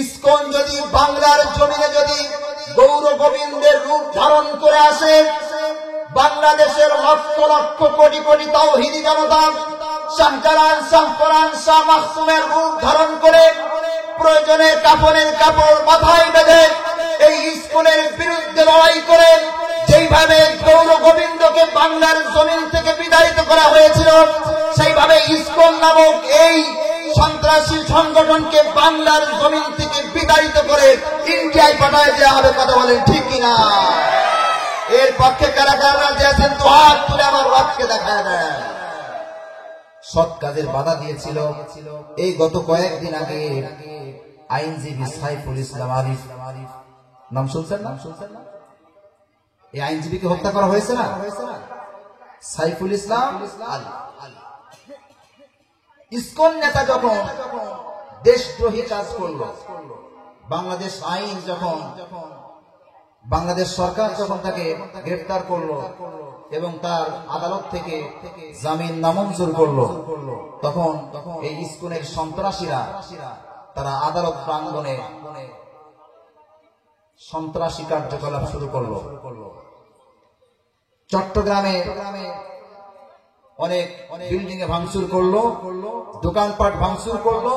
ISKCON যদি বাংলার জমিনে যদি গৌর গোবিন্দের রূপ ধারণ করে আসে, বাংলাদেশের লক্ষ লক্ষ কোটি কোটি তাওহীদি জনতা শাহজালাল, শাহ ফরান, শাহ মাসুমের রূপ ধারণ করে প্রয়োজনে কাফনের কাপড় মাথায় বেঁধে এই ইসকনের বিরুদ্ধে লড়াই করে যেইভাবে গৌর গোবিন্দকে বাংলার জমিন থেকে বিতাড়িত করা হয়েছিল, সেইভাবে ইসকন নামক এই সন্ত্রাসী সংগঠনকে বাংলার জমিন থেকে বিতাড়িত করে ইন্ডিয়ায় পাঠায় দেওয়া হবে। কথা বলেন ঠিক কিনা? এর পক্ষে কারা কারা রাজি আছেন তো হাত তুলে আমার রবকে দেখায় দেয়। সৎ কাজের বাধা দিয়েছিল এই গত কয়েকদিন আগে আইনজীবী সাইফুল ইসলাম আলিফ, নাম শুনছেন না? এই আইনজীবীকে হত্যা করা হয়েছে না? সাইফুল ইসলাম আলিফ ইসকন নেতা যখন দেশদ্রোহী কাজ করলো, বাংলাদেশ আইন যখন, বাংলাদেশ সরকার যখন তাকে গ্রেফতার করলো এবং তার আদালত থেকে জামিন নামঞ্জুর করলো, তখন এই ইসকনের সন্ত্রাসীরা তারা আদালত প্রাঙ্গণে সন্ত্রাসী কার্যকলাপ শুরু করলো। চট্টগ্রামে অনেক বিল্ডিং এ ভাঙচুর করলো, দোকানপাট ভাঙচুর করলো,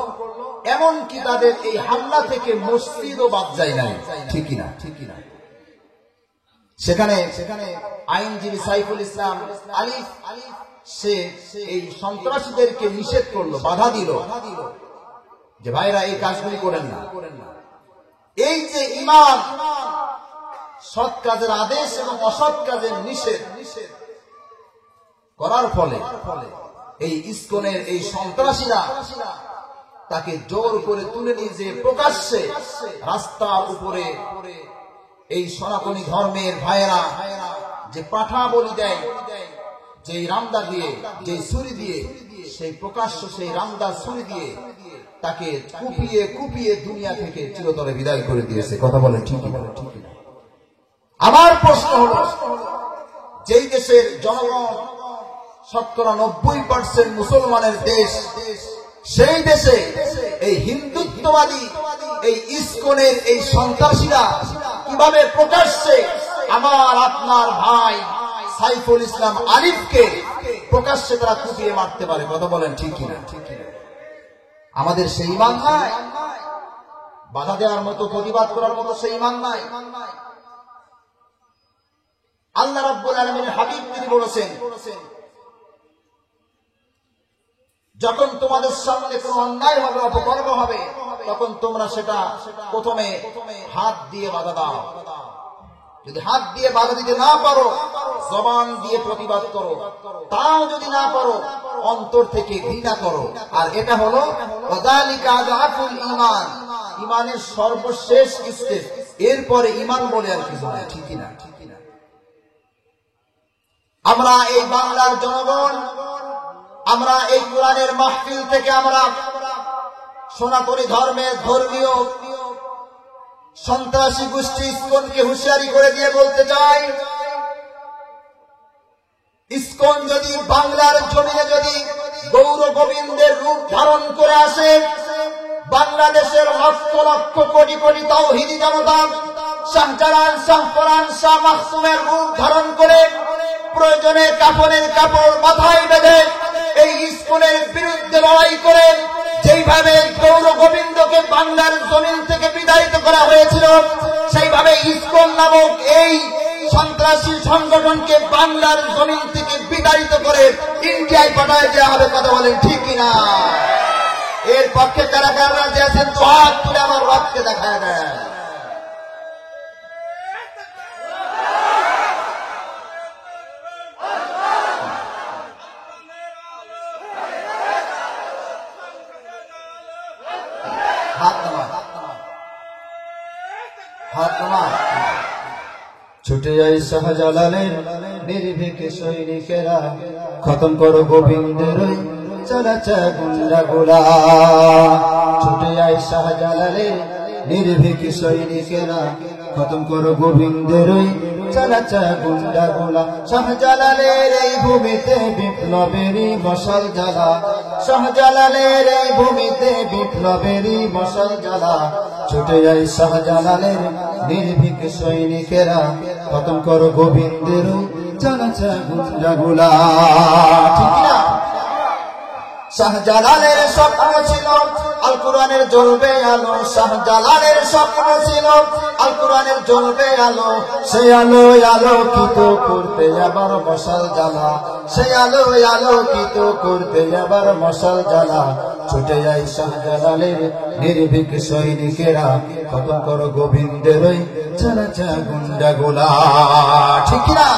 এমনকি তাদের এই হামলা থেকে মসজিদও বাদ যায় নাই। ঠিক কিনা? সেখানে আইনজীবী সাইফুল ইসলাম আলিফ সে এই সন্ত্রাসীদেরকে নিষেধ করলো, বাধা দিল যে ভাইরা এই কাজগুলি করেন না। এই যে ইমাম সৎ কাজের আদেশ এবং অসৎ কাজের নিষেধ করার ফলে এই ইসকনের এই সন্ত্রাসীরা তাকে জোর করে তুলে নিয়ে যে প্রকাশ্যে রাস্তার উপরে এই সনাতনী ধর্মের ভাইয়েরা যে পাঠা বলি দেয়, যে রামদা দিয়ে, যে ছুরি দিয়ে, সেই প্রকাশ্য সেই রামদা ছুরি দিয়ে তাকে কুপিয়ে কুপিয়ে দুনিয়া থেকে চিরতরে বিদায় করে দিয়েছে। কথা বলেন ঠিক না? আমার প্রশ্ন হলো, যেই দেশের জনগণ শতকরা 90% মুসলমানের দেশ, সেই দেশে এই হিন্দুত্ববাদী এই ইসকনের এই সন্ত্রাসীরা কিভাবে প্রকাশ্যে আমার আপনার ভাই সাইফুল ইসলাম আলিফকে প্রকাশ্যে তারা কুপিয়ে মারতে পারে? কথা বলেন ঠিক কিনা? আমাদের সেই ঈমান নাই, বাধা দেওয়ার মতো, প্রতিবাদ করার মতো সেই ঈমান নাই। আল্লাহ রাব্বুল আলামিনের হাবিব তিনি বলেছেন, যখন তোমাদের সামনে কোনো অন্যায় হবে, অপকর্ম হবে, তখন তোমরা সেটা প্রথমে হাত দিয়ে বাধা দাও। যদি হাত দিয়ে বাধা দিতে না পারো, জবান দিয়ে প্রতিবাদ করো। তাও যদি না পারো, অন্তর থেকে ঘৃণা করো। আর এটা হলো ওয়াযালিকা আযআফুল ঈমান, ঈমানের সর্বশেষ স্টেজ। এরপরে ঈমান বলে আর কিছু নাই। ঠিক না? আমরা এই বাংলার জনগণ, আমরা এই কোরআনের মাহফিল থেকে আমরা সনাতনী ধর্মের ধর্মীয় সন্ত্রাসী গোষ্ঠী ইসকনকে হুঁশিয়ারি করে দিয়ে বলতে চাই, ইসকন যদি বাংলার জমিনে যদি গৌর গোবিন্দের রূপ ধারণ করে আসে, বাংলাদেশের লক্ষ লক্ষ কোটি কোটি তাওহীদি জনতা শাহজালাল, শাহ ফরান, শাহ মাসুমের রূপ ধারণ করে প্রয়োজনে কাফনের কাপড় মাথায় বেঁধে এই ইসকনের বিরুদ্ধে লড়াই করে যেইভাবে গৌর গোবিন্দকে বাংলার জমিন থেকে বিতাড়িত করা হয়েছিল, সেইভাবে ইসকন নামক এই সন্ত্রাসী সংগঠনকে বাংলার জমিন থেকে বিতাড়িত করে ইন্ডিয়ায় পাঠায় দেওয়া হবে। কথা বলেন ঠিক কিনা? এর পক্ষে কারা কারা রাজি আছেন তো হাত তুলে আমার রবকে দেখায় দেয়। ছুটে যায় শাহজালালের নির্ভীক সৈনিকেরা, খতম করো গোবিন্দের চালাচা গুন্ডা গোলা। ছুটে যায় শাহজালালের নির্ভীক সৈনিকেরা, খতম করো গোবিন্দের চালাচা গুন্ডা গোলা। শাহজালালের এই ভূমিতে বিপ্লবেরই মশাল জ্বালা, শাহজালালের এই ভূমিতে বিপ্লবেরই মশাল জ্বালা। ছুটে যায় শাহজালালের নির্ভীক সৈনিকেরা, খতম করো গোবিন্দের চালাচা গুন্ডাগুলা। ঠিক না? শাহজালালের স্বপ্ন ছিল আল কোরআনের জ্বলবে আলো, শাহজালালের স্বপ্ন ছিল আল কোরআনের জ্বলবে আলো, সে আলো আলোকিত করতে আবার মশাল জ্বালা, সে আলো আলোকিত করতে আবার মশাল জ্বালা। ছুটে যায় শাহজালালের নির্ভীক সৈনিকেরা, খতম করো গোবিন্দের চালাচা গুন্ডাগুলা। ঠিক না?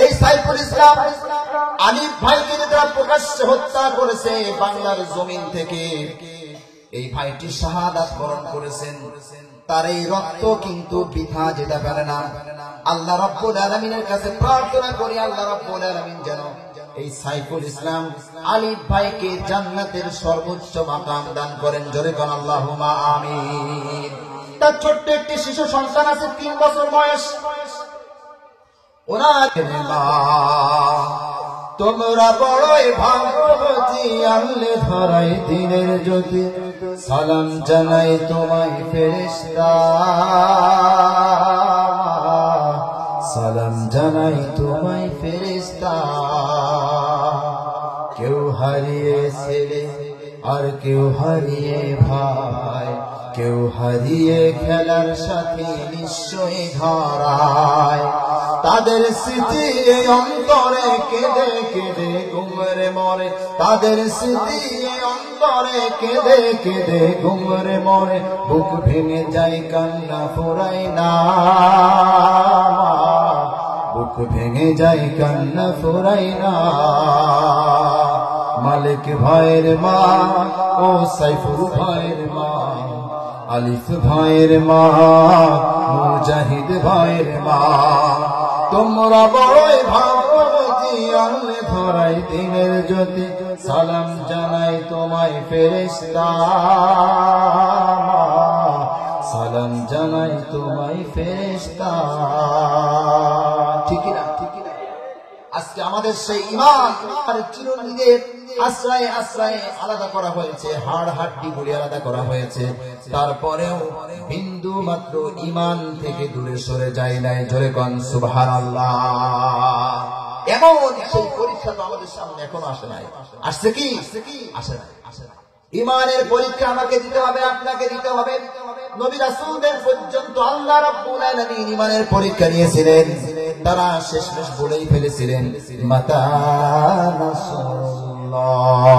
এই সাইফুল ইসলাম আলিফ ভাইকে যারা প্রকাশ্যে হত্যা করেছে বাংলার জমিন থেকে, এই ভাইটি শাহাদাত বরণ করেছেন, তার এই রক্ত কিন্তু বৃথা যেতে পারে না। আল্লাহ রাব্বুল আলামিনের কাছে প্রার্থনা করি, আল্লাহ রাব্বুল আলামিন যেন এই সাইফুল ইসলাম আলিফ ভাইকে জান্নাতের সর্বোচ্চ মাকাম দান করেন। জোরে কোন আল্লাহুম্মা আমিন। তার ছোট্ট একটি শিশু সন্তান আছে, 3 বছর বয়স। ওনার মা, তোমরা বড়ই ভাগ্যবতী, আনলে ধরাই দিনের জ্যোতি, সালাম জানাই তোমায় ফেরেশতা, সালাম জানাই তোমায় ফেরেশতা। কেউ হারিয়ে ছেলে আর কেউ হারিয়ে ভাই, কেউ হারিয়ে খেলার সাথে নিশ্চয়ই ধরায়, তাদের স্মৃতি অন্তরে কেঁদে কেঁদে ঘুমরে মরে, তাদের স্মৃতি অন্তরে কেঁদে কেঁদে ঘুমরে মরে, বুক ভেঙে যায় কান্না ফুরাই না, বুক ভেঙে যায় কান্না ফুরাই না। মালিক ভাইয়ের মা ও সাইফুল ভাইয়ের মা, আলিফ ভাইয়ের মা, মুজাহিদ ভাইয়ের মা, তোমরা বড়ই ভাগ্যবতী, আনলে ধরাই দিনের জ্যোতি, সালাম জানাই তোমায় ফেরেশতা, সালাম জানাই তোমায় ফেরেশতা। ঠিক না? আজকে আমাদের সেই ঈমান আর চিরঞ্জীবের আশ্রয়ে আশ্রয়ে আলাদা করা হয়েছে, হাড় হাড্ডি গুলি আলাদা করা হয়েছে, তারপরেও বিন্দু মাত্র ঈমান থেকে দূরে সরে যায় নাই। জোরে কোন সুবহানাল্লাহ। এমন সেই পরীক্ষা তো আমাদের সামনে এখনো আসে নাই। আসছে কি? আসে নাই। ঈমানের পরীক্ষা আমাকে দিতে হবে, আপনাকে দিতে হবে। নবী রাসূলদের পর্যন্ত আল্লাহ রাব্বুল আলামিন ঈমানের পরীক্ষা নিয়েছিলেন। তারা শেষমেশ বলেই ফেলেছিলেন, মাতা নাসরুল্লাহ,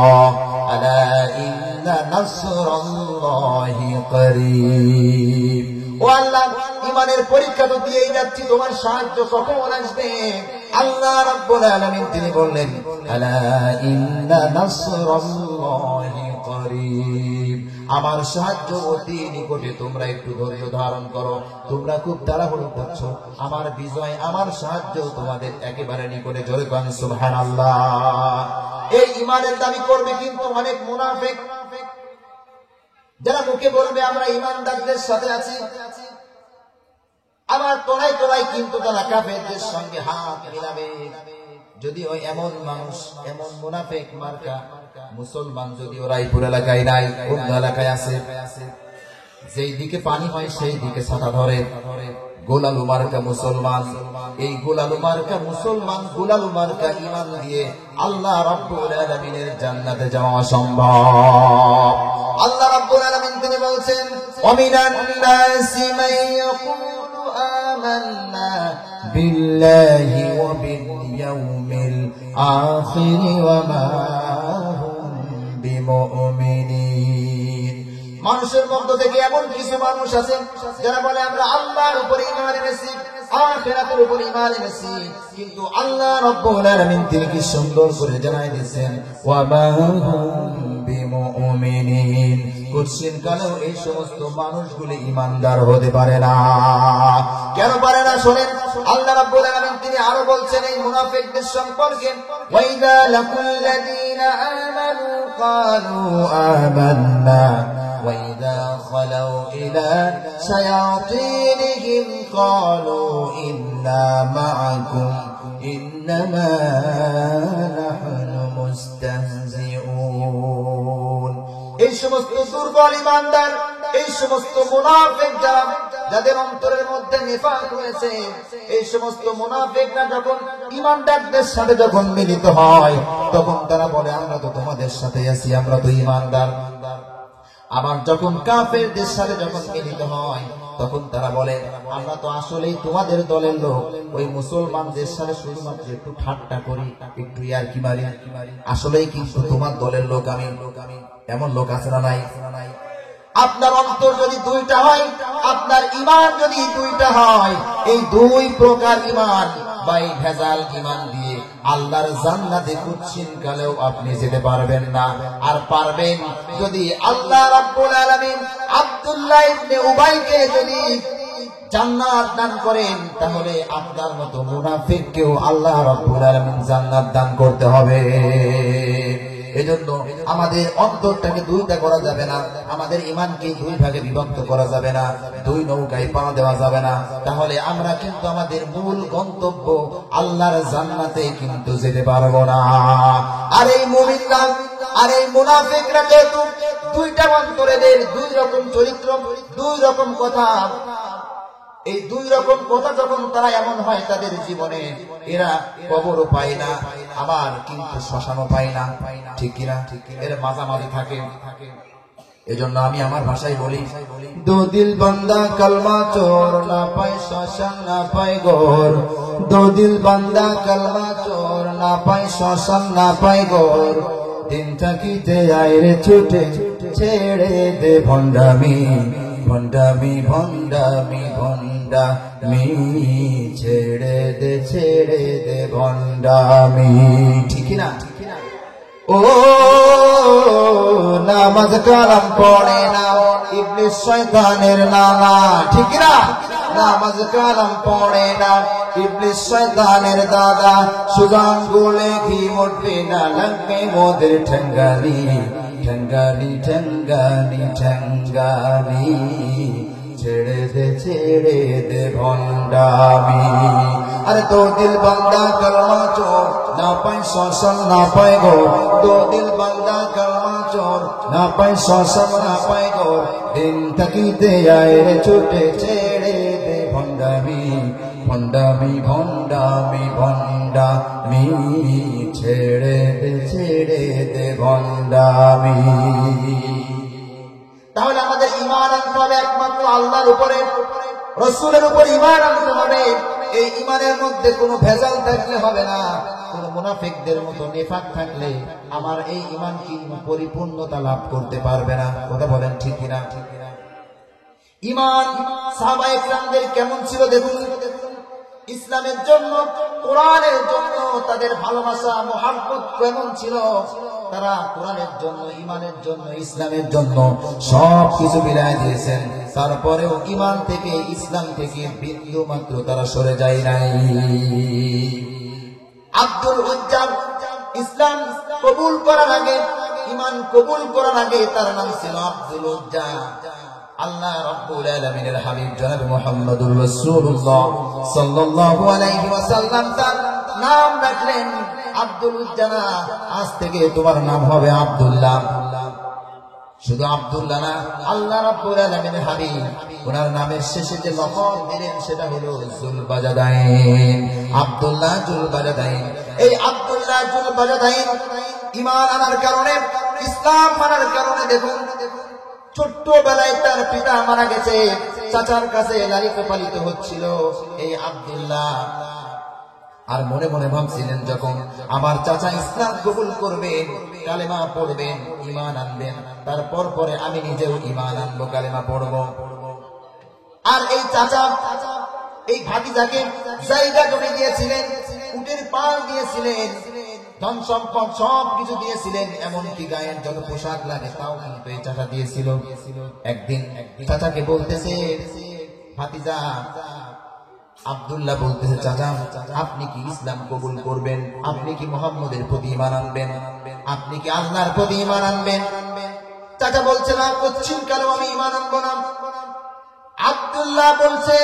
আলা ইন্না নাসরুল্লাহি করিব। ও আল্লাহ, ঈমানের পরীক্ষা তো দিয়েই যাচ্ছি, তোমার সাহায্য কখন আসবে? আল্লাহ রাব্বুল আলামিন তিনি বললেন, আলা ইন্না নাসরুল্লাহি করিব, আমার সাহায্য অতি নিকটে, তোমরা একটু ধৈর্য ধারণ করো, তোমরা খুব তাড়াহুড়ো করছো, আমার বিজয় আমার সাহায্য তোমাদের একেবারে নিকটে। জোরে কোন সুবহানাল্লাহ। এই ঈমানের দাবি করবে কিন্তু অনেক মুনাফিক, যারা মুখে বলবে আমরা ঈমানদারদের সাথে আছি, আবার তোলাই তোলাই কিন্তু তারা কাফেরদের সঙ্গে হাত মিলাবে। যদিও এমন মানুষ, এমন মুনাফিক মার্কা মুসলমান যদিও রায়পুর এলাকায় নাই, অন্য এলাকায় আছে, যেই দিকে পানি হয় সেই দিকে ছাতা ধরে। গোলালু মার্কা মুসলমান, এই গোলালু মার্কা মুসলমান, গোলালু মার্কা ঈমান দিয়ে আল্লাহ রাব্বুল আলামিনের জান্নাতে যাওয়া অসম্ভব। আল্লাহ রাব্বুল আলামিন তিনি বলছেন, ওয়ামিনান নাসি মান ইয়াকুলু আমান্না বিল্লাহি ওয়া বিল ইয়াউমিল আখির ওয়া মা হুম বিমুমিনিন। মানুষের মধ্য থেকে এমন কিছু মানুষ আছে যারা বলে আমরা আল্লাহর উপর ঈমান এনেছি, আখিরাতের উপর ঈমান এনেছি, কিন্তু আল্লাহ রাব্বুল আলামিন তিনি কি সুন্দর করে জানাই দিয়েছেন, ওয়া মা হুম বিমুমিনিন। কোশ্চিন কালেও এই সমস্ত মানুষগুলি ঈমানদার হতে পারে না। কেন পারে না? শোনেন, আল্লাহ রাব্বুল আলামিন তিনি আরো বলছেন এই মুনাফিকদের সম্পর্কে, ওয়া ইযা লাকুল লাযীনা আমানু ক্বালু আমান্না ওয়া ইযা খালাউ ইলা শায়াতিনহিম ক্বালু ইন্না মাআকুম ইন্নামা নাহনু মুস্তাহজিউন। এই সমস্ত দুর্বল ঈমানদার, এই সমস্ত মুনাফিক যারা, যাদের অন্তরের মধ্যে নিফাক রয়েছে, এই সমস্ত মুনাফিকরা যখন ঈমানদারদের সাথে যখন মিলিত হয়, তখন তারা বলে আমরা তো তোমাদের সাথে আছি, আমরা তো ঈমানদার। আবার যখন কাফেরদের সাথে যখন মিলিত হয়, তখন তারা বলে আমরা তো আসলেই তোমাদের দলের লোক, ওই মুসলমানদের সাথে শুধুমাত্র একটু ঠাট্টা করি, একটু ইয়ারকি মারি, আসলেই কিন্তু তোমার দলের লোক আমি। এমন লোক আছে না নাই? আপনার অন্তর যদি দুইটা হয়, আপনার ঈমান যদি দুইটা হয়, এই দুই প্রকার ঈমান বা এই ভেজাল ঈমান দিয়ে আল্লাহর জান্নাতে কুচ্ছিন কালেও আপনি যেতে পারবেন না। আর পারবেন যদি আল্লাহ রাব্বুল আলামিন আব্দুল্লাহ ইবনে উবাইকে যদি জান্নাত দান করেন, তাহলে আপনার মতো মুনাফিককেও আল্লাহ রাব্বুল আলামিন জান্নাত দান করতে হবে। এজন্য আমাদের অন্তরটাকে দুইটা করা যাবে না, আমাদের ঈমানকে দুই ভাগে বিভক্ত করা যাবে না, দুই নৌকায় পা দেওয়া যাবে না। তাহলে আমরা কিন্তু আমাদের মূল গন্তব্য আল্লাহর জান্নাতে কিন্তু যেতে পারবো না। আর এই মুমিনরা আর এই মুনাফিকরা যেহেতু দুইটা অন্তরের, দুই রকম চরিত্র, দুই রকম কথা, এই দুই রকম কথা যখন তারা এমন হয় তাদের জীবনে, এরা কবরও পায় না, আবার কিন্তু শ্মশানও পায় না, ঠিক কিনা? এর মাঝামাঝি থাকে। এজন্য আমি আমার ভাষায় বলি, দো দিল বান্দা কালমা চোর, না পায় শ্মশান না পায় ঘর। দো দিল বান্দা কালমা চোর, না পায় শ্মশান না পায় ঘর। দিন থাকিতে আইরে ছুটে ছেড়ে দে ভণ্ডামি, ভণ্ডামি ভণ্ডামি ভণ্ডামি, ছেড়ে দে ভণ্ডামি, ঠিক না? ও নামাজ কালাম পড়ে না ইবলিস শয়তানের নানা, ঠিক না? নামাজ কালাম পড়ে না ইবলিস শয়তানের দাদা, সুগান গোলে ঘি উঠবে না, লাগবে মোদের ঠেঙ্গানি, ঠেঙ্গানি ঠেঙ্গানি ঠেঙ্গানি, ছেড়ে দে ভণ্ডামি। আরে দো দিল বান্দা কালমা চোর, না পায় শ্মশান না পায় ঘর। দো দিল বান্দা কালমা চোর, না পায় শ্মশান না পায় ঘর। দিন থাকিতে আয় রে ছুটে ছেড়ে দে ভণ্ডামি, ভণ্ডামি ভণ্ডামি ভণ্ডামি, ছেড়ে দে ভণ্ডামি। তাহলে আমাদের ঈমান আনতে হবে একমাত্র আল্লাহর উপরে, রাসূলের উপর ঈমান আনতে হবে। এই ঈমানের মধ্যে কোনো ভেজাল থাকলে হবে না, কোন মুনাফিকদের মতো নিফাক থাকলে আমার এই ঈমান কি পরিপূর্ণতা লাভ করতে পারবে না। কথা বলেন ঠিক কিনা? ঈমান সাহাবায়ে কেরামদের কেমন ছিল দেখুন। ইসলামের জন্য, কোরআনের জন্য তাদের ভালোবাসা মুহাব্বত কেমন ছিল। তারা কোরআনের জন্য, ঈমানের জন্য, ইসলামের জন্য সব কিছু বিলায় দিয়েছেন। তারপরেও ঈমান থেকে, ইসলাম থেকে বিন্দু মাত্র তারা সরে যায় নাই। আব্দুল উজ্জা ইসলাম কবুল করার আগে, ঈমান কবুল করার আগে তার নাম ছিল আব্দুল উজ্জা। আল্লাহ রাব্বুল আলামিনের হাবিব জনাব মুহাম্মদুর রাসূলুল্লাহ সাল্লাল্লাহু আলাইহি ওয়াসাল্লাম তার নাম রাখলেন আব্দুল উজ্জা। আজ থেকে তোমার নাম হবে আব্দুল্লাহ। শুধু আব্দুল্লাহ না, আল্লাহ রাব্বুল আলামিনের হাবিব ওনার নামের শেষে যে লকব দিলেন সেটা হলো যুলবাজাদাইন, আব্দুল্লাহ যুলবাজাদাইন। এই আব্দুল্লাহ যুলবাজাদাইন ঈমান আনার কারণে, ইসলাম মানার কারণে, দেখুন ছোট্টবেলায় তার পিতা মারা গেছে, চাচার কাছে লালিত পালিত হচ্ছিল এই আব্দুল্লাহ। আর মনে মনে ভাবছিলেন যখন আমার চাচা ইসলাম কবুল করবেন, কালেমা পড়বেন, ঈমান আনবেন, তারপর পরে আমি নিজেও ঈমান আনবো, কালেমা পড়বো। আর এই চাচা এই ভাতিজাকে জায়গা জমি দিয়েছিলেন, উটের পাল দিয়েছিলেন, ধন সম্পদ সব কিছু দিয়েছিলেন, এমনকি গায়ের যত পোশাক লাগে তাও কিন্তু এই চাচা দিয়েছিল। একদিন চাচাকে বলতেছে, ভাতিজা আব্দুল্লাহ বলতেছে, চাচা আপনি কি ইসলাম কবুল করবেন? আপনি কি মুহাম্মদের প্রতি ঈমান আনবেন? আপনি কি আল্লাহর প্রতি ঈমান আনবেন? চাচা বলছে না, কোচ্ছিন কালেও আমি ঈমান আনবো না। আব্দুল্লাহ বলছে,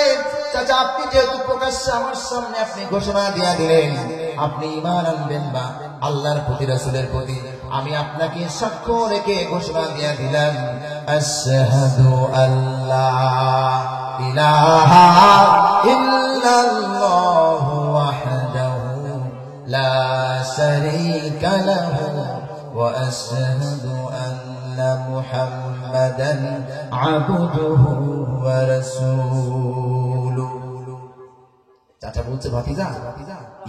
চাচা আপনি যেহেতু প্রকাশ্যে আমার সামনে আপনি ঘোষণা দিয়ে দিলেন আপনি ঈমান আনবেন না আল্লাহর প্রতি রাসূলের প্রতি, আমি আপনাকে সাক্ষ্য রেখে ঘোষণা দিয়ে দিলাম আশহাদু আল্লা ইলাহা ইল্লাল্লাহু ওয়াহদাহু লা শারীকা লাহু ওয়া আশহাদু আন্না মুহাম্মাদান আবদুহু ওয়া রাসূলুহু। চাচা বলছে, ভাতিজা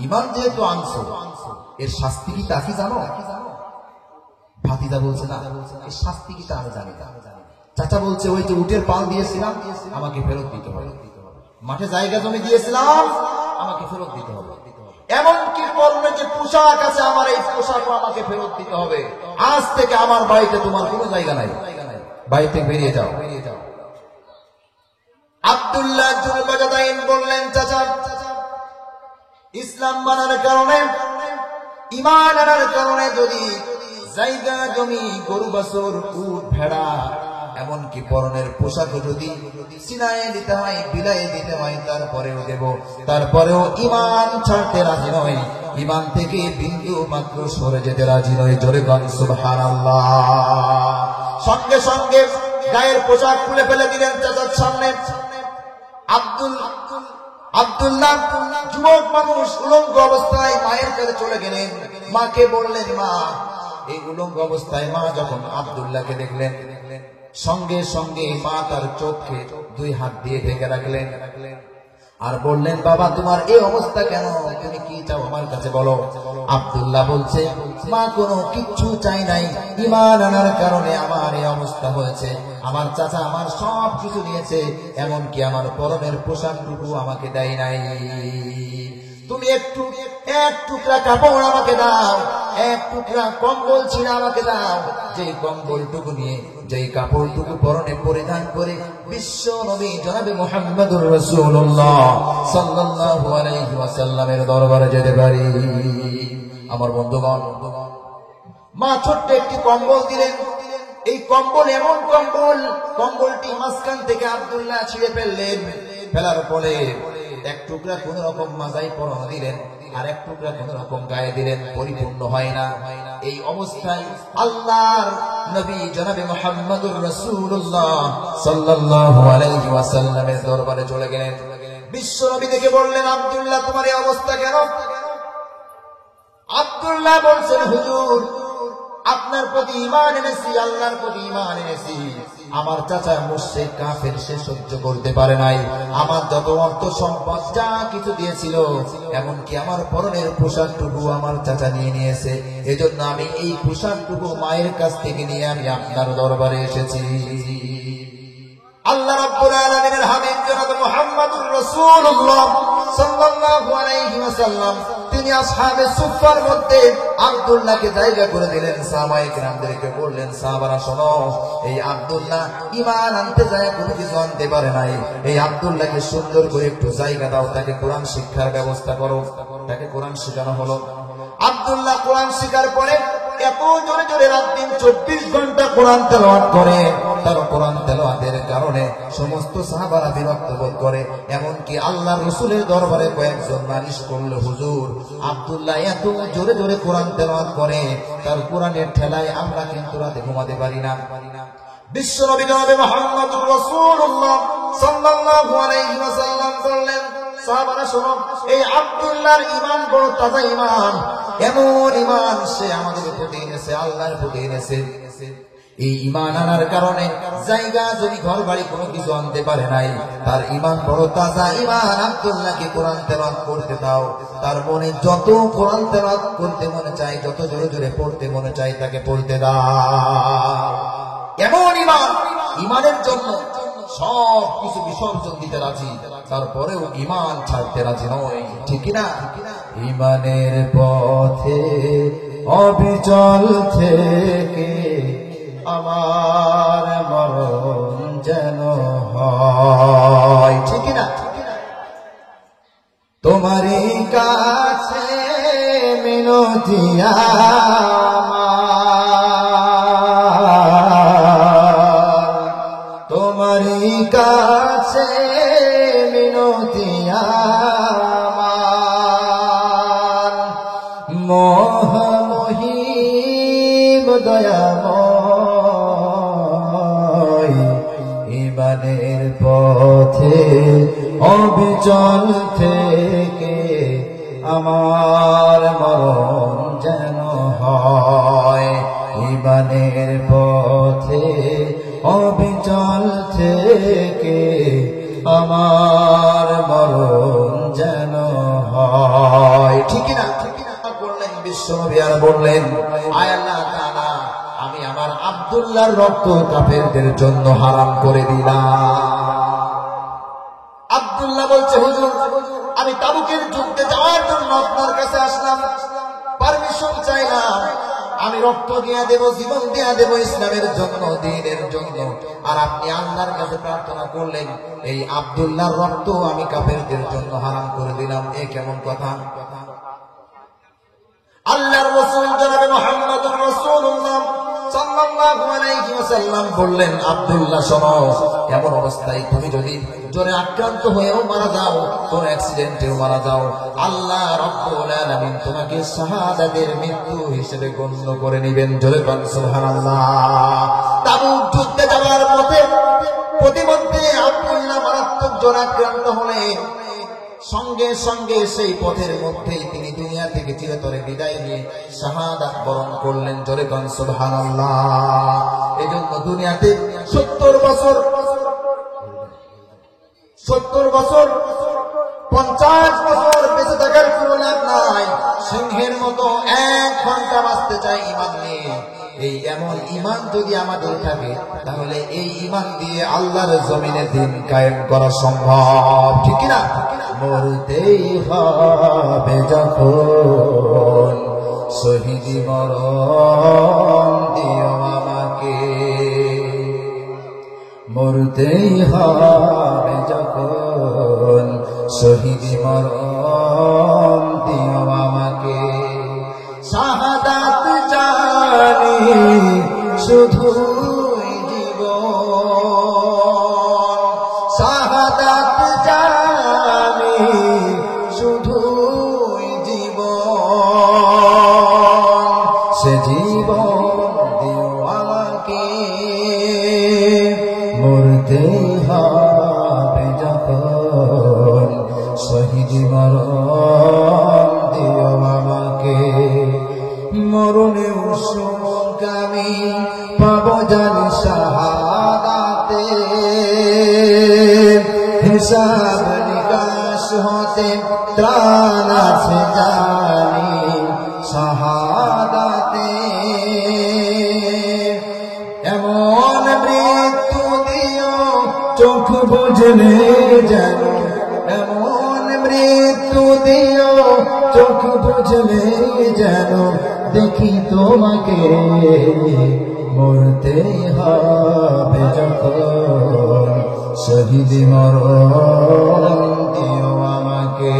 ঈমান যেহেতু আনছো এর শাস্তি কি তা কি জানো? ভাতিজা বলছে, না এর শাস্তি কি তা আমি জানি না। চাচা বলছে, ওই যে উটের পাল দিয়েছিলাম আমাকে ফেরত দিতে হবে, মাঠে জায়গা জমি দিয়েছিলাম আমাকে ফেরত দিতে হবে, এমনকি পরনে যে পোশাক আছে আমার এই পোশাকও আমাকে ফেরত দিতে হবে। আজ থেকে আমার বাড়িতে তোমার কোনো জায়গা নাই, বাড়ি থেকে বেরিয়ে যাও। আব্দুল্লাহ জুলবাজাদাইন বললেন, চাচা ইসলাম মানার কারণে ঈমান আনার কারণে যদি জায়গা জমি গরু বাছুর উট ভেড়া এমনকি পরনের পোশাকও যদি সিনায়ে দিতে হয় বিলায়ে দিতে হয় তারপরেও দেব, তারপরেও ঈমান ছাড়তে রাজি নয়, ঈমান থেকে বিন্দু মাত্র সরে যেতে রাজি নয়। জোরে বলেন সুবহানাল্লাহ। সঙ্গে সঙ্গে গায়ের পোশাক খুলে ফেলে দিলেন চাচার সামনে। আব্দুল্লাহ যুবক মানুষ উলঙ্গ অবস্থায় মায়ের কাছে চলে গেলেন, মাকে বললেন, মা। এই উলঙ্গ অবস্থায় মা যখন আব্দুল্লাহকে দেখলেন সঙ্গে সঙ্গে মা তার চোখে দুই হাত দিয়ে ঢেকে রাখলেন আর বললেন, বাবা তোমার এই অবস্থা কেন, তুমি কি চাও আমার কাছে বলো। আব্দুল্লাহ বলছে, মা কোনো কিচ্ছু চাই নাই, ঈমান আনার কারণে আমার এই অবস্থা হয়েছে। আমার চাচা আমার সব কিছু নিয়েছে, এমনকি আমার পরনের পোশাকটুকু আমাকে দেয় নাই। তুমি এক টুকরা কাপড় আমাকে দাও, এক টুকরা কম্বল ছিঁড়ে আমাকে দাও, যেই কম্বলটুকু নিয়ে যেই কাপড়টুকু পরনে পরিধান করে বিশ্ব নবী জনাবে মুহাম্মদুর রাসূলুল্লাহ সাল্লাল্লাহু আলাইহি ওয়াসাল্লামের দরবারে যেতে পারি। আমার বন্ধুগণ, মা ছোট্ট একটি কম্বল দিলেন। এই কম্বল এমন কম্বল, কম্বলটি মাঝখান থেকে আব্দুল্লাহ ছিঁড়ে ফেললেন। ফেলার পরে এক টুকরা কোন রকম মাজায় পরানো দিলেন আর এক টুকরা কোন রকম গায়ে দিলেন, পরিপূর্ণ হয় না। এই অবস্থায় আল্লাহর নবী জনাবে মুহাম্মদুর রাসূলুল্লাহ সাল্লাল্লাহু আলাইহি ওয়াসাল্লামের দরবারে চলে গেলেন। বিশ্ব নবী দেখে বললেন, আব্দুল্লাহ তোমার এই অবস্থা কেন? আব্দুল্লাহ বলছেন, হুজুর আপনার প্রতি ঈমান এনেছি, আল্লাহর প্রতি ঈমান এনেছি। আমার চাচা মুশরিক কাফের, সে সহ্য করতে পারে নাই। আমার যত অর্থ সম্পদ যা কিছু দিয়েছিল এমনকি আমার পরনের পোশাকটুকু আমার চাচা নিয়ে নিয়েছে। এজন্য আমি এই পোশাকটুকু মায়ের কাছ থেকে নিয়ে আমি আপনার দরবারে এসেছি। আল্লাহ রাব্বুল আলামিনের হাবিব জনাব মুহাম্মদুর রাসূলুল্লাহ সাল্লাল্লাহু আলাইহি ওয়াসাল্লাম তিনি আসহাবে সুফফার মধ্যে আব্দুল্লাহকে জায়গা করে দিলেন। সাহাবায়ে কেরামদেরকে বললেন, সাহাবারা শোনো, এই আব্দুল্লাহ ঈমান আনতে যায় কোনো কিছু আনতে পারে নাই, এই আব্দুল্লাহকে সুন্দর করে একটু জায়গা দাও, তাকে কোরআন শিক্ষার ব্যবস্থা করো। তাকে কোরআন শেখানো হলো। আব্দুল্লাহ কোরআন শিখার পরে এত জোরে জোরে রাত দিন 24 ঘন্টা কোরআন তেলাওয়াত করে। তার কোরআন তেলাওয়াতের কারণে সমস্ত সাহাবারা বিরক্ত বোধ করে, এমনকি আল্লাহর রাসূলের দরবারে কয়েকজন নালিশ করলো, হুজুর আব্দুল্লাহ এত জোরে জোরে কোরআন তেলাওয়াত করে, তার কোরআনের ঠেলায় আমরা কিন্তু রাতে ঘুমাতে পারি না। বিশ্ব নবী জনাবে মুহাম্মদুর রাসূলুল্লাহ সাল্লাল্লাহু আলাইহি ওয়াসাল্লাম বললেন, সাহাবারা শোনো, এই আব্দুল্লাহর ঈমান বড় তাজা ঈমান, এমন ঈমান সে আমাদের প্রতি এনেছে, আল্লাহর প্রতি এনেছে। এই ঈমান আনার কারণে জায়গা জমি ঘর বাড়ি কোনো কিছু আনতে পারে নাই। তার ঈমান বড় তাজা ঈমান। আব্দুল্লাহকে কোরআন তেলাওয়াত করতে দাও, তার মনে যত কোরআন তেলাওয়াত করতে মনে চায়, যত জোরে জোরে পড়তে মনে চায় তাকে পড়তে দাও। এমন ঈমান, ঈমানের জন্য সব কিছু বিসর্জন দিতে রাজি, তারপরেও ঈমান ছাড়তে রাজি নয়, ঠিক না? ঈমানের পথে অবিচল থেকে আমার মরণ যেন হয়, ঠিক না? তোমারই কাছে মিনতি আমার, তোমারই কাছে মিনতি আমার, মহামহিম দয়াময়, ইমানের পথে অবিচল থেকে আমার মরণ যেন হয়, ইমানের পথে অবিচল থেকে আমার মরণ যেন হয়। ঠিক না? বললেন বিশ্বনবী আর বললেন, আয় আল্লাহ তাআলা, আমি আমার আব্দুল্লাহর রক্ত কাফেরদের জন্য হারাম করে দিলাম। আব্দুল্লাহ বলছে, হুজুর আমি তাবুকের যুদ্ধে যাওয়ার জন্য আপনার কাছে আসলাম, পারমিশন চাইলাম, আমি রক্ত দিয়ে দেব, জীবন দিয়ে দেব ইসলামের জন্য, দ্বীনের জন্য, আর আপনি আল্লাহর কাছে প্রার্থনা করলেন এই আব্দুল্লাহর রক্ত আমি কাফেরদের জন্য হারাম করে দিলাম। এ কেমন কথা? আল্লাহর রাসূল জনাবে মুহাম্মদুর রাসূলুল্লাহ সাল্লাল্লাহু আলাইহি ওয়াসাল্লাম বললেন, আব্দুল্লাহ শোনো, এমন অবস্থায় তুমি যদি জ্বরে আক্রান্ত হয়েও মারা যাও, কোন অ্যাক্সিডেন্টেও মারা যাও, আল্লাহ রাব্বুল আলামিন তোমাকে শাহাদাতের মৃত্যু হিসেবে গণ্য করে নেবেন। জোরে বলেন সুবহানাল্লাহ। তাবুক যুদ্ধে যাওয়ার পথে প্রতিমধ্যে আব্দুল্লাহ মারাত্মক জ্বরে আক্রান্ত হলেন, সঙ্গে সঙ্গে সেই পথের মধ্যেই তিনি দুনিয়া থেকে চিরতরে বিদায় নিয়ে শাহাদাত বরণ করলেন। জোরে বলেন সুবহানাল্লাহ। এজন্য দুনিয়াতে 70 বছর 50 বছর বেঁচে থাকার কোনো লাভ নাই। সিংহের মতো 1 ঘন্টা বাঁচতে চাই ইমান নিয়ে। এই এমন ইমান যদি আমাদের থাকে, তাহলে এই ইমান দিয়ে আল্লাহর জমিনে দিন কায়েম করা সম্ভব। ঠিক না? মরতেই হবে যখন, শহীদি মরণ দিও আমাকে, মরতেই হবে যখন, শহীদি মরণ দিও আমাকে। শাহাদাত জানি শুধুই জীবন, শাহাদাত জানি শুধুই জীবন, সে জীবন দিও আমাকে, মরতে হবে যখন, শহীদি মরণ দিও আমাকে। মরণের সুখ আমি পাব জানি শাহাদাতে, হিসাব নিকাশ হতে ত্রাণ আছে জানি শাহাদাতে। এমন মৃত্যু দিও চোখ বুঝলে যেন, এমন মৃত্যু দিও চোখ বুঝলে যেন, দেখি তোমাকে, মরতে হবে যখন, শহীদি মরণ দিও আমাকে।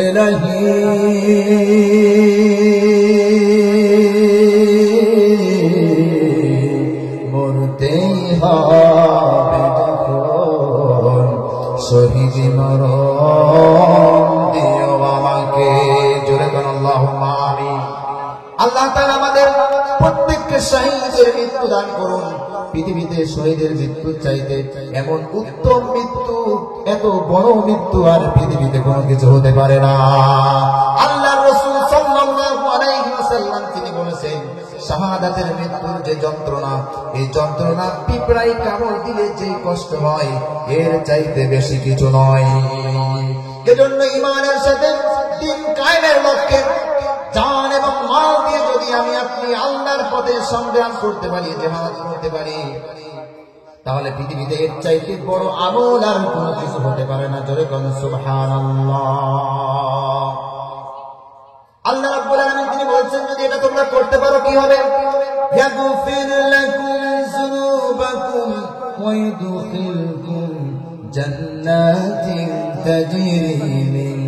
ইলাহি মরতে হবে যখন, শহীদি মরণ দিও আমাকে। জোরে বলেন আল্লাহুম্মা আমিন। আল্লাহ তাআলা আমাদের প্রত্যেককে শহীদের মৃত্যু দান করুন। পৃথিবীতে শহীদের মৃত্যু চাইতে এমন উত্তম মৃত্যু, এত বড় মৃত্যু আর পৃথিবীতে কোনো কিছু হতে পারে না। আল্লাহর রাসূল সাল্লাল্লাহু আলাইহি ওয়াসাল্লাম তিনি বলেছেন, শাহাদাতের মৃত্যুর যে যন্ত্রণা, এই যন্ত্রণা পিঁপড়ায় কামড় দিলে যে কষ্ট হয়, এর চাইতে বেশি কিছু নয়। এজন্য ঈমানের সাথে দিন কায়েমের লক্ষ্যে জান এবং মাল দিয়ে যদি আমি আপনি আল্লাহর পথে সংগ্রাম করতে পারি, জিহাদ করতে পারি, তাহলে পৃথিবীতে এর চাইতে বড় আমল আর কোনো কিছু হতে পারে না। জোরে বলেন সুবহানাল্লাহ। আল্লাহ রাব্বুল আলামিন তিনি বলছেন, যদি এটা তোমরা করতে পারো কি হবে? ইয়াগফির লাকুম যুনুবাকুম ওয়া ইউদখিলকুম জান্নাতিন তাজরি মিন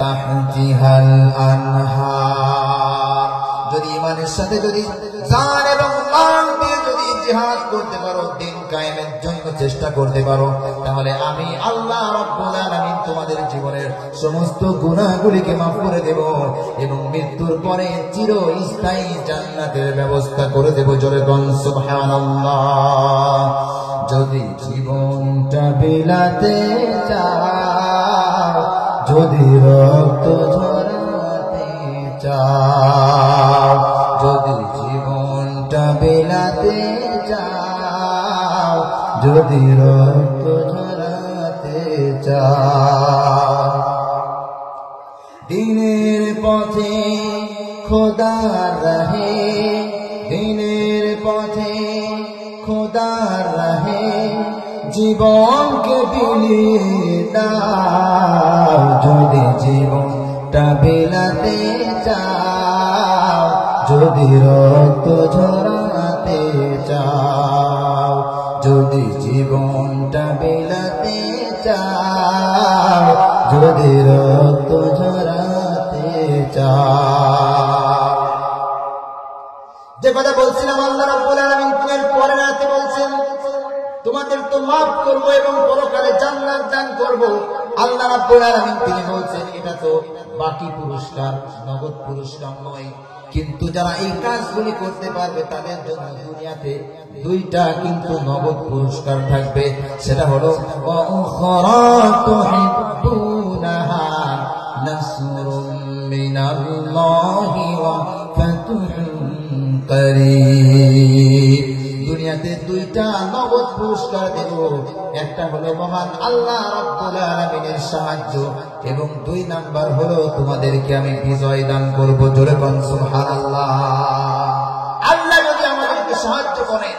তাহতিহাল আনহার। যদি ঈমানের সাথে যদি জান এবং মাল দিয়ে যদি জিহাদ করতে পারো, দিন কায়েমের জন্য চেষ্টা করতে পারো, তাহলে আমি আল্লাহ রাব্বুল আলামিন তোমাদের জীবনের সমস্ত গুনাহগুলিকে মাফ করে দেব এবং মৃত্যুর পরে চিরস্থায়ী জান্নাতের ব্যবস্থা করে দেব। জোরে বলুন সুবহানাল্লাহ। যদি জীবনটা বিলাতে চাও, যদি রক্ত ঝরাতে চাও, যদি জীবনটা বিলাতে চাও, যদি রক্ত ঝরাতে চাও, দিনের পথে খোদার রাহে, দিনের পথে খোদার রাহে জীবনকে বিলিয়ে দাও। যদি জীবনটা বিলাতে চাও, যদি রক্ত ঝরাতে চাও, যদি জীবনটা বিলাতে চাও, যদি রক্ত ঝরাতে চাও। যে কথা বলছিলাম আল্লাহ রাব্বুল আলামিন এর পরের আয়াতে বলছেন, তোমাদের তো মাফ করব এবং পরকালে জান্নাত দান করব। আল্লাহ রাব্বুল আলামিন তিনি বলছেন এটা তো বাকি পুরস্কার, নগদ পুরস্কার নয়, কিন্তু যারা এই কাজগুলি করতে পারবে তাদের জন্য দুনিয়াতে দুইটা কিন্তু নগদ পুরস্কার থাকবে। সেটা হলো ওয়া উখরা তুহিব্বুনাহা নাসরুম মিনাল্লাহি ওয়া ফাতুহুন করিব। দুনিয়াতে দুইটা নগদ পুরস্কার দেব, একটা হলো মহান আল্লাহ রাব্বুল আলামিনের সাহায্য এবং 2 নাম্বার হলো তোমাদেরকে আমি বিজয় দান করব। জোরে বলুন সুবহানাল্লাহ। আল্লাহ যদি আমাদেরকে সাহায্য করেন,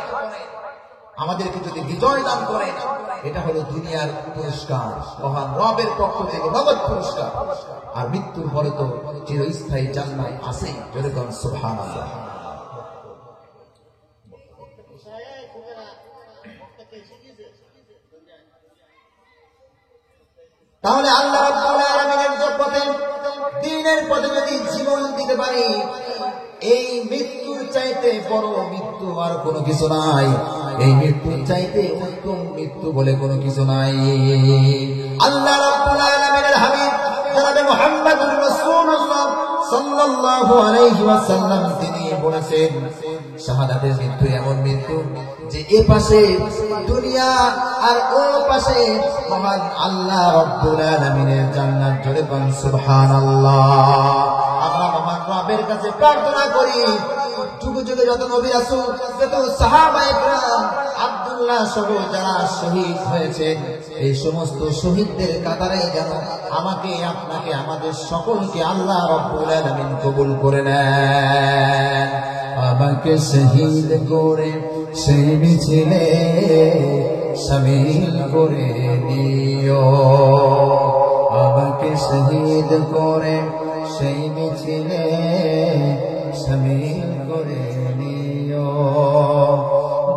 আমাদেরকে যদি বিজয় দান করেন, এটা হলো দুনিয়ার পুরস্কার, মহান রবের পক্ষ থেকে নগদ পুরস্কার। আর মৃত্যুর পরে তো চিরস্থায়ী জান্নাত আছে। জোরে বলুন সুবহানাল্লাহ। তাহলে আল্লাহ রাব্বুল আলামিনের পথে, দ্বীনের পথে যদি জীবন দিতে পারি, এই মৃত্যুর চাইতে বড় মৃত্যু আর কোনো কিছু নাই। এই মৃত্যুর চাইতে উত্তম মৃত্যু বলে কোনো কিছু নাই। আল্লাহ রাব্বুল আলামিনের হাবিব জনাবে মুহাম্মদুর রাসূলুল্লাহ সাল্লাল্লাহু আলাইহি ওয়াসাল্লাম তিনি বলেছেন, শাহাদাতের মৃত্যু এমন মৃত্যু যে এ পাশে দুনিয়া আর ও পাশে মহান আল্লাহ রাব্বুল আলামিনের জান্নাত। জোরে বলুন সুবহানাল্লাহ। আমরা মহান রবের কাছে প্রার্থনা করি, যুগে যুগে যত নবী রাসূল, যত সাহাবায়ে কেরাম, আব্দুল্লাহ সহ যারা শহীদ হয়েছেন, এই সমস্ত শহীদদের কাতারে যেন আমাকে, আপনাকে, আমাদের সকলকে আল্লাহ রাব্বুল আলামিন কবুল করে নেন। আমাকে শহীদ করে সেই মিছিলে শামিল করে নিও, আমাকে শহীদ করে সেই মিছিলে শামিল করে নিও।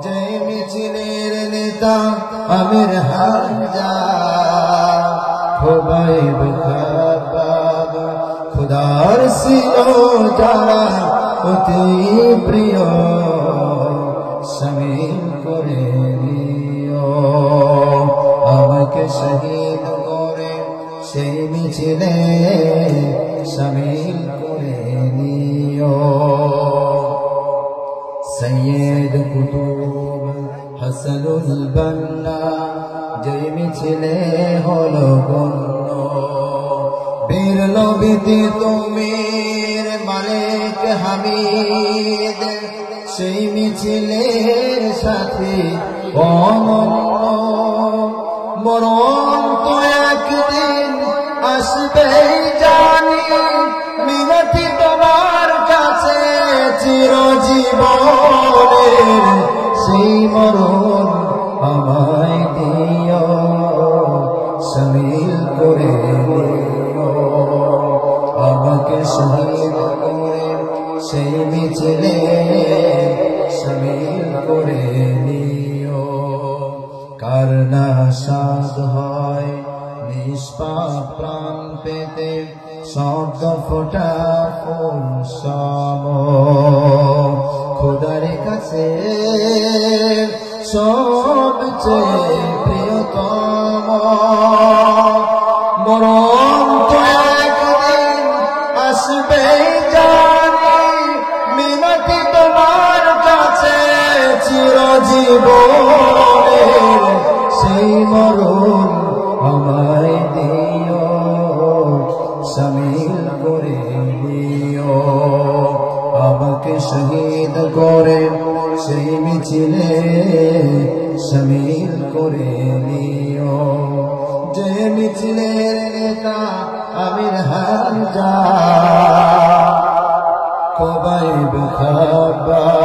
যে মিছিলের নেতা আমির হামজা, খুবাইব খাবাব, খুদার সিও যারা অতি প্রিয়, শামিল করে নিও। আমাকে শহীদ করে সেই মিছিলে শামিল করে নিও। সৈয়দ কুতুব হাসানুল বান্না যে মিছিলে হলো গণ্য, বীর নবীতি তুমির মালিক হামিদ সেই মিছিলের সাথে অনন্য। মরণ তো একদিন আসবে জানি, মিনতি তোমার কাছে চিরজীবনের, সেই মরণ আমায় দিও, শামিল করে নিও। আমাকে শহীদ করে সেই মিছিলে শামিল করে নিও। কার না সাধ হয় নিষ্পাপ প্রাণ পেতে, সদ্য ফোটা ফুল সম, খোদার কাছে সবচেয়ে প্রিয়তম। মরণ তো একদিন আসবে জানি, মিনতি তোমার কাছে চিরজীবনের, সেই মরণ আমায় দিও, শামিল করে দিও। আমাকে শহীদ করে সেই মিছিলে শামিল করে নিও। যে মিছিলের নেতা আমির হামজা, কোবাইব খাবা